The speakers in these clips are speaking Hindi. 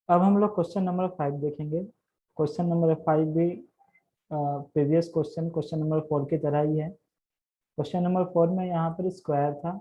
अब हम लोग क्वेश्चन नंबर 5 देखेंगे। क्वेश्चन नंबर 5 भी प्रीवियस क्वेश्चन नंबर 4 की तरह ही है। क्वेश्चन नंबर 4 में यहाँ पर स्क्वायर था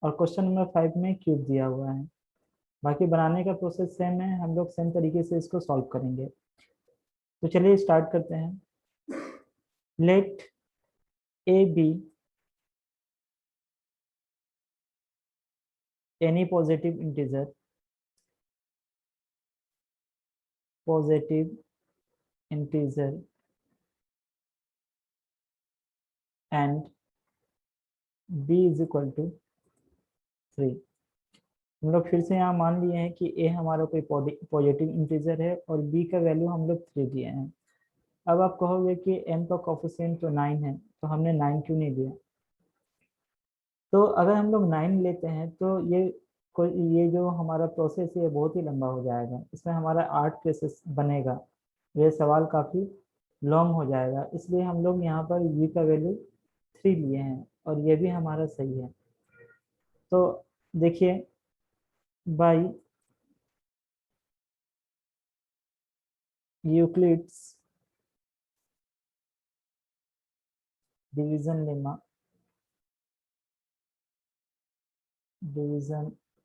और क्वेश्चन नंबर 5 में क्यूब दिया हुआ है। बाकी बनाने का प्रोसेस सेम है, हम लोग सेम तरीके से इसको सॉल्व करेंगे। तो चलिए स्टार्ट करते हैं। Let A be any positive integer and b is equal to 3। हम लोग फिर से यहाँ मान लिए हैं कि a हमारा कोई पॉजिटिव इंटीजर है और b का वैल्यू हम लोग 3 दिए हैं। अब आप कहोगे कि m का कोफिशिएंट तो 9 है, तो हमने 9 क्यों नहीं दिया? तो अगर हम लोग 9 लेते हैं तो ये जो हमारा प्रोसेस है बहुत ही लंबा हो जाएगा, इसमें हमारा 8 केसेस बनेगा। ये सवाल काफ़ी लॉन्ग हो जाएगा, इसलिए हम लोग यहाँ पर v का वैल्यू 3 लिए हैं और ये भी हमारा सही है। तो देखिए, बाई यूक्लिड्स डिवीजन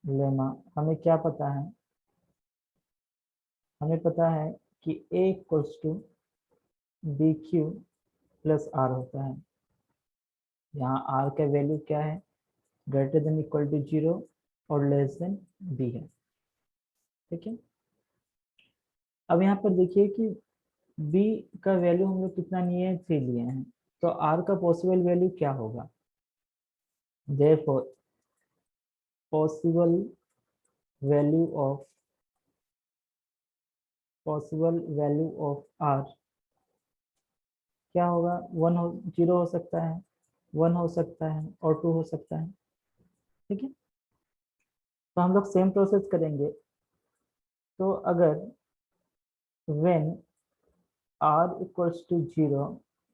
लेमा हमें क्या पता है? हमें पता है कि a equals to B Q plus R होता है। यहाँ आर का वैल्यू क्या है? ग्रेटर देन इक्वल टू 0 और लेस देन बी है। ठीक है, अब यहाँ पर देखिए कि बी का वैल्यू हम लोग कितना लिए हैं? 3 लिए हैं। तो आर का पॉसिबल वैल्यू क्या होगा? Therefore possible value of R क्या होगा? 1 हो, 0 हो सकता है, 1 हो सकता है और 2 हो सकता है। ठीक है, तो हम लोग सेम प्रोसेस करेंगे। तो अगर when r equals to 0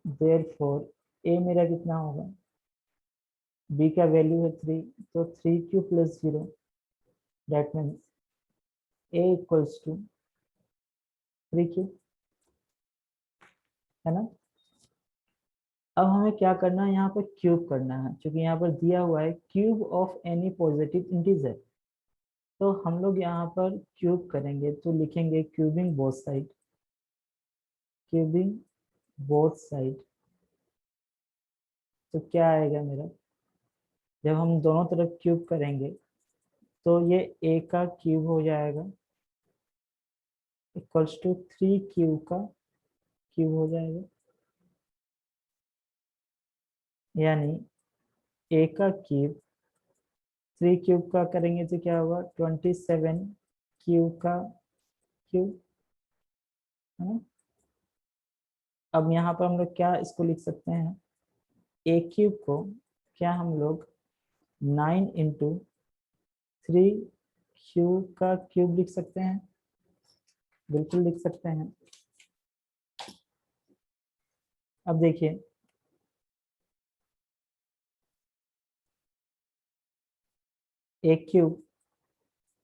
therefore a मेरा कितना होगा? b का वैल्यू है 3, तो 3 Q plus 0, that means a equals to 3 Q, है ना। अब हमें क्या करना है? यहाँ पर क्यूब करना है, क्योंकि यहाँ पर दिया हुआ है cube of any positive integer. तो हम लोग यहाँ पर क्यूब करेंगे तो लिखेंगे क्यूबिंग बोथ साइड। तो क्या आएगा मेरा? जब हम दोनों तरफ क्यूब करेंगे तो ये a का क्यूब हो जाएगा इक्वल्स टू 3 क्यू का क्यूब हो जाएगा, यानी a का क्यूब 3 क्यूब का करेंगे तो क्या होगा? 27 क्यू का क्यूब, है ना। अब यहाँ पर हम लोग क्या इसको लिख सकते हैं? ए क्यूब को क्या हम लोग 9 इंटू 3 क्यू का क्यूब लिख सकते हैं? बिल्कुल लिख सकते हैं। अब देखिए, ए क्यूब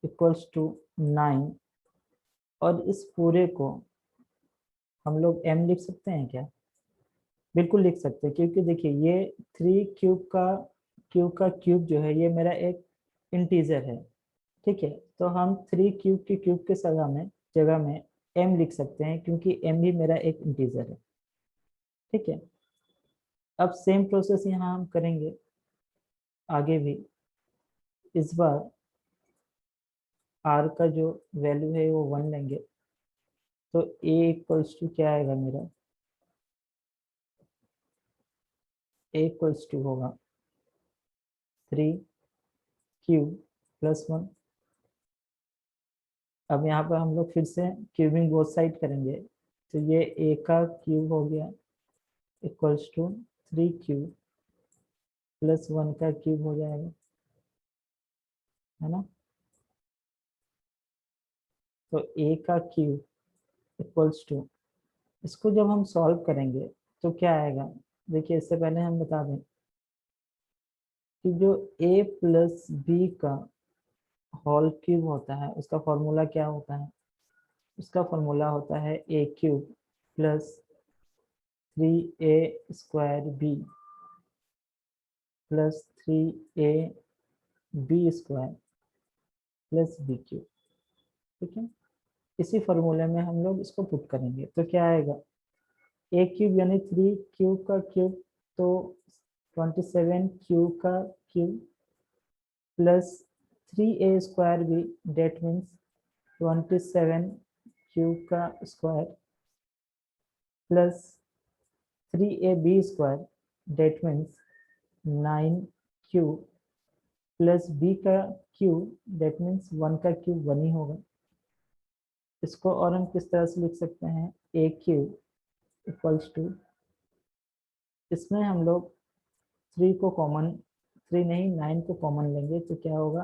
इक्वल्स टू 9 और इस पूरे को हम लोग m लिख सकते हैं क्या? बिल्कुल लिख सकते हैं, क्योंकि देखिए ये 3 क्यूब का क्यूब जो है ये मेरा एक इंटीजर है। ठीक है, तो हम 3 क्यूब के क्यूब के जगह में m लिख सकते हैं, क्योंकि m भी मेरा एक इंटीजर है। ठीक है, अब सेम प्रोसेस यहाँ हम करेंगे आगे भी। इस बार r का जो वैल्यू है वो 1 लेंगे, तो a इक्वल्स टू क्या आएगा मेरा? a इक्वल्स टू होगा 3 क्यूब प्लस 1। अब यहाँ पर हम लोग फिर से क्यूबिंग बोथ साइड करेंगे, तो ये a का क्यूब हो गया इक्वल्स टू 3 क्यूब प्लस 1 का क्यूब हो जाएगा, है ना। तो a का क्यूब इक्वल्स टू, इसको जब हम सॉल्व करेंगे तो क्या आएगा? देखिए, इससे पहले हम बता दें कि जो a प्लस बी का होल क्यूब होता है उसका फॉर्मूला क्या होता है? उसका फॉर्मूला होता है A cube plus 3a² B plus 3ab² plus B cube. ठीक है, इसी फॉर्मूले में हम लोग इसको पुट करेंगे तो क्या आएगा, ए क्यूब यानी 3 क्यूब का क्यूब, तो 27 क्यूब का क्यूब प्लस 3a² भी, डेट मीन्स 27 क्यूब का square plus 3ab², that means 9 cube plus b का क्यूब, डेट मीन्स 1 का क्यूब 1 ही होगा। इसको और हम किस तरह से लिख सकते हैं, ए क्यूब इक्वल्स टू, इसमें हम लोग 3 को कॉमन, 3 नहीं 9 को कॉमन लेंगे तो क्या होगा,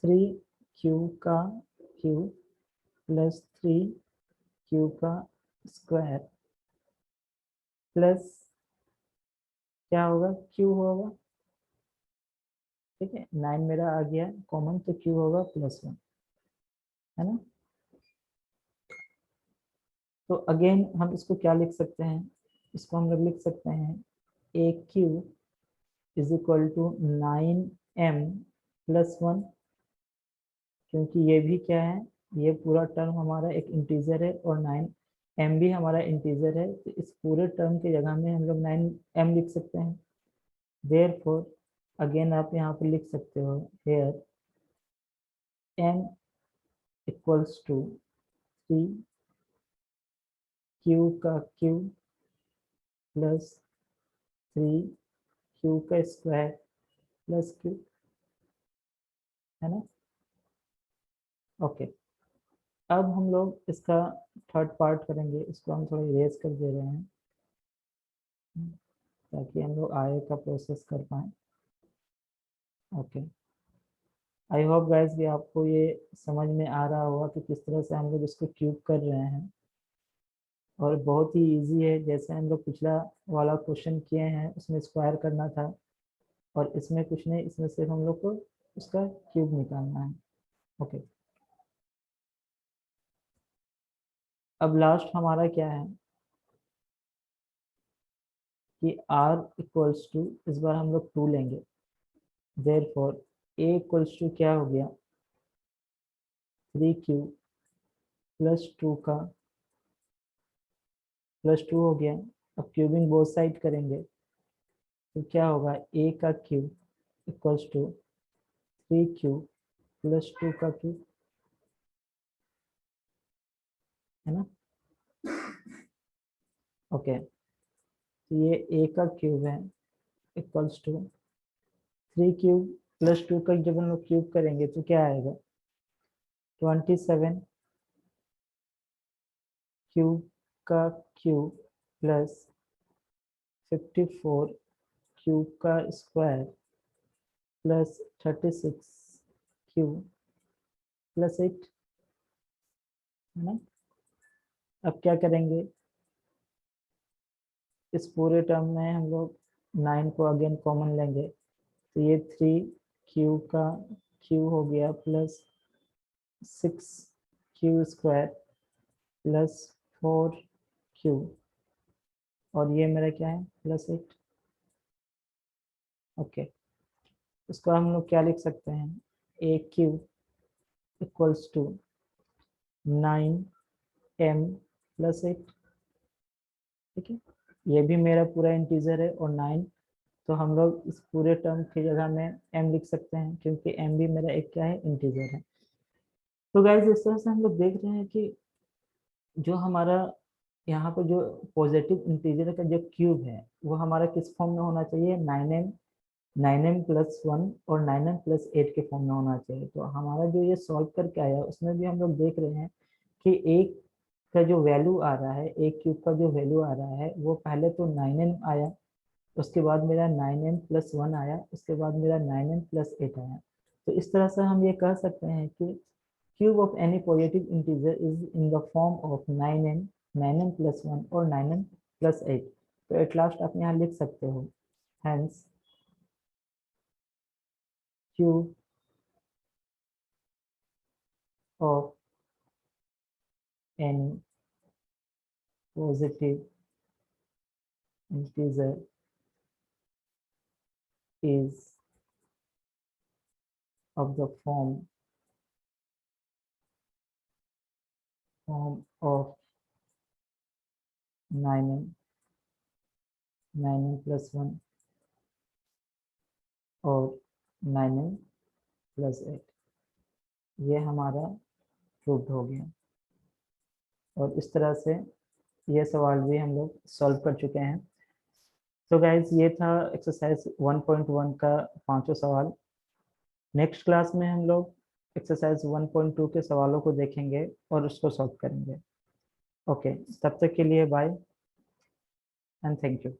3 क्यूब का क्यूब प्लस 3 क्यूब का स्क्वायर प्लस क्या होगा, क्यू होगा। ठीक है, 9 मेरा आ गया कॉमन तो क्यू होगा +1, है ना। तो अगेन हम इसको क्या लिख सकते हैं, इसको हम लोग लिख सकते हैं A cube is equal to 9m+1, क्योंकि ये भी क्या है, ये पूरा टर्म हमारा एक इंटीजर है और 9m भी हमारा इंटीजर है, तो इस पूरे टर्म की जगह में हम लोग 9m लिख सकते हैं। देयरफॉर अगेन आप यहाँ पर लिख सकते हो, here m equals to 3 q का क्यू प्लस 3 क्यू का स्क्वायर प्लस क्यू, है ना। ओके, अब हम लोग इसका थर्ड पार्ट करेंगे, इसको हम थोड़ा इरेज कर दे रहे हैं ताकि हम लोग आगे का प्रोसेस कर पाए। ओके, आई होप गाइस कि आपको ये समझ में आ रहा होगा कि किस तरह से हम लोग इसको क्यूब कर रहे हैं, और बहुत ही इजी है। जैसे हम लोग पिछला वाला क्वेश्चन किए हैं उसमें स्क्वायर करना था, और इसमें कुछ नहीं, इसमें सिर्फ हम लोग को उसका क्यूब निकालना है। ओके, अब लास्ट हमारा क्या है कि r इक्वल्स टू, इस बार हम लोग 2 लेंगे, देयरफॉर a इक्वल्स टू क्या हो गया, 3 क्यूब प्लस 2 का प्लस 2 हो गया। अब क्यूबिंग बोथ साइड करेंगे तो क्या होगा, a का cube equals to 3 cube plus 2 का क्यूब, है ना। ओके, तो ये a का क्यूब है इक्वल्स टू 3 क्यूब प्लस 2 का जब हम लोग क्यूब करेंगे तो क्या आएगा, 27 क्यूब का क्यूब प्लस 54 क्यूब का स्क्वायर प्लस 36 क्यूब प्लस 8, है ना। अब क्या करेंगे, इस पूरे टर्म में हम लोग 9 को अगेन कॉमन लेंगे तो ये 3 क्यू का क्यू हो गया plus 6 Q square plus 4 Q, और ये मेरा क्या है, +8। ओके, इसको हम लोग क्या लिख सकते हैं, A cube equals to 9m+8। ठीक है, ये भी मेरा पूरा इंटीजर है और 9, तो हम लोग इस पूरे टर्म की जगह में m लिख सकते हैं क्योंकि m भी मेरा एक क्या है, इंटीजर है। तो गाइस इस तरह से हम लोग देख रहे हैं कि जो हमारा यहाँ पर जो पॉजिटिव इंटीजर का जो क्यूब है वो हमारा किस फॉर्म में होना चाहिए, 9m+1 और 9m+8 के फॉर्म में होना चाहिए। तो हमारा जो ये सॉल्व करके आया उसमें भी हम लोग देख रहे हैं कि एक का जो वैल्यू आ रहा है, एक क्यूब का जो वैल्यू आ रहा है वो पहले तो 9m आया, उसके बाद मेरा 9m+1 आया, उसके बाद मेरा 9m+8 आया। तो इस तरह से हम ये कह सकते हैं कि cube of any positive integer is in the form of 9m, 9m+1 और 9m+8। तो एट लास्ट आप यहाँ लिख सकते हो, hence cube of any positive integer is of the form of 9n plus 1 और 9n plus 8। ये हमारा प्रूव्ड हो गया। और इस तरह से ये सवाल भी हम लोग सॉल्व कर चुके हैं। तो गाइज ये था एक्सरसाइज 1.1 का पांचों सवाल। नेक्स्ट क्लास में हम लोग एक्सरसाइज 1.2 के सवालों को देखेंगे और उसको सॉल्व करेंगे। ओके, तब तक के लिए बाय एंड थैंक यू।